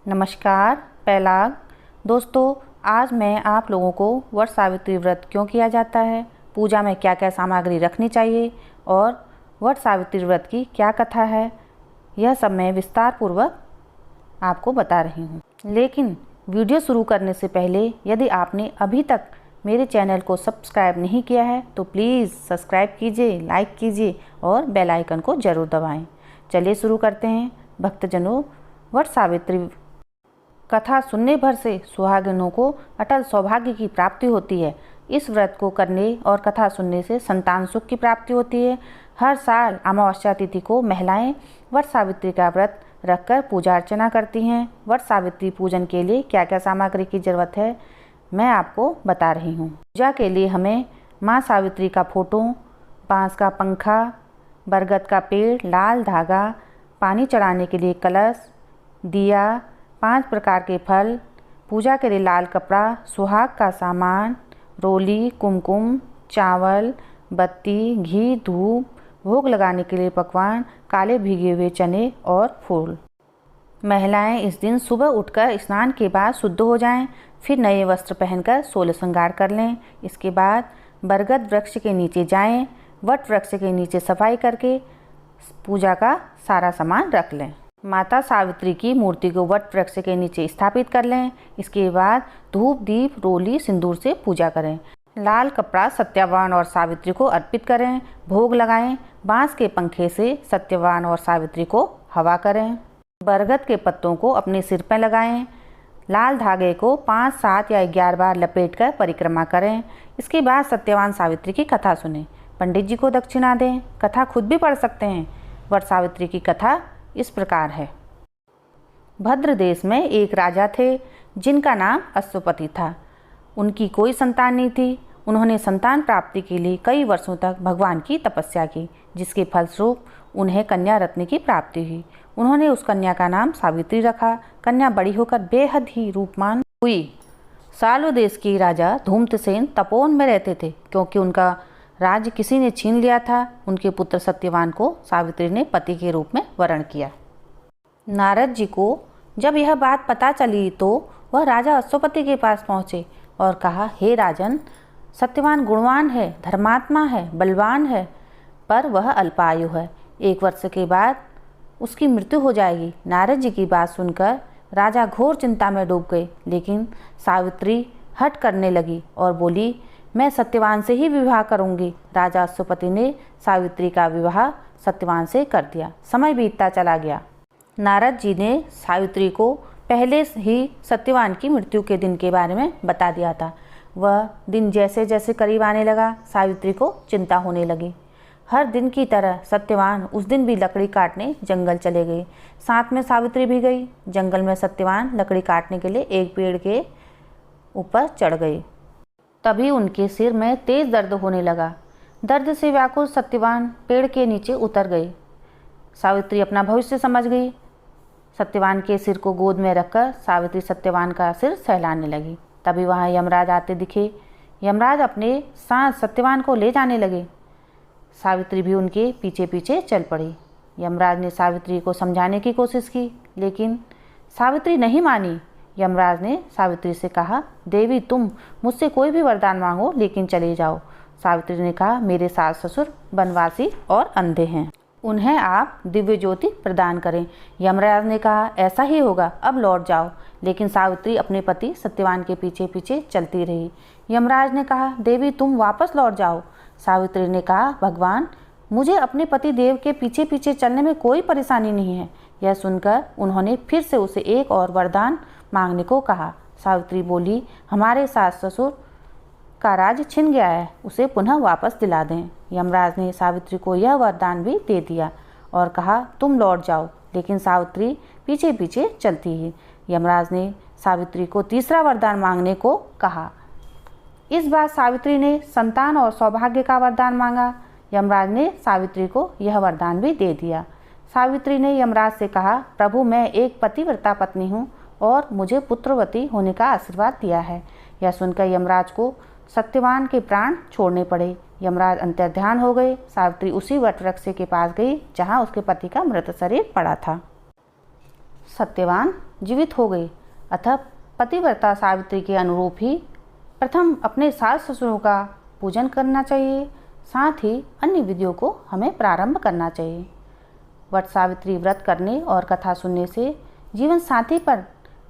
नमस्कार। पहला दोस्तों, आज मैं आप लोगों को वट सावित्री व्रत क्यों किया जाता है, पूजा में क्या क्या सामग्री रखनी चाहिए और वट सावित्री व्रत की क्या कथा है, यह सब मैं विस्तार पूर्वक आपको बता रही हूँ। लेकिन वीडियो शुरू करने से पहले यदि आपने अभी तक मेरे चैनल को सब्सक्राइब नहीं किया है तो प्लीज़ सब्सक्राइब कीजिए, लाइक कीजिए और बेल आइकन को ज़रूर दबाएं। चलिए शुरू करते हैं। भक्तजनों, वट सावित्री कथा सुनने भर से सुहागिनों को अटल सौभाग्य की प्राप्ति होती है। इस व्रत को करने और कथा सुनने से संतान सुख की प्राप्ति होती है। हर साल अमावस्या तिथि को महिलाएं वट सावित्री का व्रत रखकर पूजा अर्चना करती हैं। वट सावित्री पूजन के लिए क्या क्या सामग्री की जरूरत है मैं आपको बता रही हूँ। पूजा के लिए हमें माँ सावित्री का फोटो, बांस का पंखा, बरगद का पेड़, लाल धागा, पानी चढ़ाने के लिए कलश, दिया, 5 प्रकार के फल, पूजा के लिए लाल कपड़ा, सुहाग का सामान, रोली, कुमकुम, चावल, बत्ती, घी, धूप, भोग लगाने के लिए पकवान, काले भीगे हुए चने और फूल। महिलाएं इस दिन सुबह उठकर स्नान के बाद शुद्ध हो जाएं, फिर नए वस्त्र पहनकर 16 श्रृंगार कर लें। इसके बाद बरगद वृक्ष के नीचे जाएं, वट वृक्ष के नीचे सफाई करके पूजा का सारा सामान रख लें। माता सावित्री की मूर्ति को वट वृक्ष के नीचे स्थापित कर लें। इसके बाद धूप, दीप, रोली, सिंदूर से पूजा करें। लाल कपड़ा सत्यवान और सावित्री को अर्पित करें। भोग लगाएं। बांस के पंखे से सत्यवान और सावित्री को हवा करें। बरगद के पत्तों को अपने सिर पर लगाएं। लाल धागे को 5, 7 या 11 बार लपेटकर परिक्रमा करें। इसके बाद सत्यवान सावित्री की कथा सुनें। पंडित जी को दक्षिणा दें। कथा खुद भी पढ़ सकते हैं। वट सावित्री की कथा इस प्रकार है। भद्र देश में एक राजा थे जिनका नाम अश्वपति था। उनकी कोई संतान नहीं थी। उन्होंने संतान प्राप्ति के लिए कई वर्षों तक भगवान की तपस्या की, जिसके फलस्वरूप उन्हें कन्या रत्न की प्राप्ति हुई। उन्होंने उस कन्या का नाम सावित्री रखा। कन्या बड़ी होकर बेहद ही रूपमान हुई। सालों देश के राजा धूम्रसेन तपोवन में रहते थे, क्योंकि उनका राज्य किसी ने छीन लिया था। उनके पुत्र सत्यवान को सावित्री ने पति के रूप में वरण किया। नारद जी को जब यह बात पता चली तो वह राजा अश्वपति के पास पहुँचे और कहा, हे राजन, सत्यवान गुणवान है, धर्मात्मा है, बलवान है, पर वह अल्पायु है। 1 वर्ष के बाद उसकी मृत्यु हो जाएगी। नारद जी की बात सुनकर राजा घोर चिंता में डूब गए, लेकिन सावित्री हठ करने लगी और बोली, मैं सत्यवान से ही विवाह करूंगी। राजा अश्वपति ने सावित्री का विवाह सत्यवान से कर दिया। समय बीतता चला गया। नारद जी ने सावित्री को पहले ही सत्यवान की मृत्यु के दिन के बारे में बता दिया था। वह दिन जैसे जैसे करीब आने लगा, सावित्री को चिंता होने लगी। हर दिन की तरह सत्यवान उस दिन भी लकड़ी काटने जंगल चले गए। साथ में सावित्री भी गई। जंगल में सत्यवान लकड़ी काटने के लिए एक पेड़ के ऊपर चढ़ गए। तभी उनके सिर में तेज दर्द होने लगा। दर्द से व्याकुल सत्यवान पेड़ के नीचे उतर गए। सावित्री अपना भविष्य समझ गई। सत्यवान के सिर को गोद में रखकर सावित्री सत्यवान का सिर सहलाने लगी। तभी वहाँ यमराज आते दिखे। यमराज अपने साथ सत्यवान को ले जाने लगे। सावित्री भी उनके पीछे पीछे चल पड़ी। यमराज ने सावित्री को समझाने की कोशिश की, लेकिन सावित्री नहीं मानी। यमराज ने सावित्री से कहा, देवी, तुम मुझसे कोई भी वरदान मांगो, लेकिन चले जाओ। सावित्री ने कहा, मेरे सास ससुर वनवासी और अंधे हैं, उन्हें आप दिव्य ज्योति प्रदान करें। यमराज ने कहा, ऐसा ही होगा, अब लौट जाओ। लेकिन सावित्री अपने पति सत्यवान के पीछे पीछे चलती रही। यमराज ने कहा, देवी, तुम वापस लौट जाओ। सावित्री ने कहा, भगवान, मुझे अपने पति देव के पीछे पीछे चलने में कोई परेशानी नहीं है। यह सुनकर उन्होंने फिर से उसे एक और वरदान मांगने को कहा। सावित्री बोली, हमारे सास ससुर का राज छिन गया है, उसे पुनः वापस दिला दें। यमराज ने सावित्री को यह वरदान भी दे दिया और कहा, तुम लौट जाओ। लेकिन सावित्री पीछे पीछे चलती है। यमराज ने सावित्री को तीसरा वरदान मांगने को कहा। इस बार सावित्री ने संतान और सौभाग्य का वरदान मांगा। यमराज ने सावित्री को यह वरदान भी दे दिया। सावित्री ने यमराज से कहा, प्रभु, मैं एक पतिव्रता पत्नी हूँ और मुझे पुत्रवती होने का आशीर्वाद दिया है। यह सुनकर यमराज को सत्यवान के प्राण छोड़ने पड़े। यमराज अंतर्ध्यान हो गए। सावित्री उसी वट वृक्ष के पास गई जहाँ उसके पति का मृत शरीर पड़ा था। सत्यवान जीवित हो गए, अतः पतिव्रता सावित्री के अनुरूप ही प्रथम अपने सास ससुरों का पूजन करना चाहिए, साथ ही अन्य विधियों को हमें प्रारंभ करना चाहिए। वट सावित्री व्रत करने और कथा सुनने से जीवन साथी पर,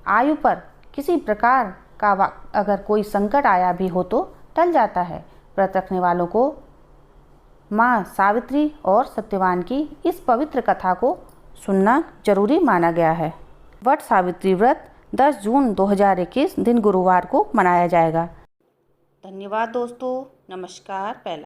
आयु पर किसी प्रकार का अगर कोई संकट आया भी हो तो टल जाता है। व्रत रखने वालों को माँ सावित्री और सत्यवान की इस पवित्र कथा को सुनना जरूरी माना गया है। वट सावित्री व्रत 10 जून 2021 दिन गुरुवार को मनाया जाएगा। धन्यवाद दोस्तों। नमस्कार। पहला।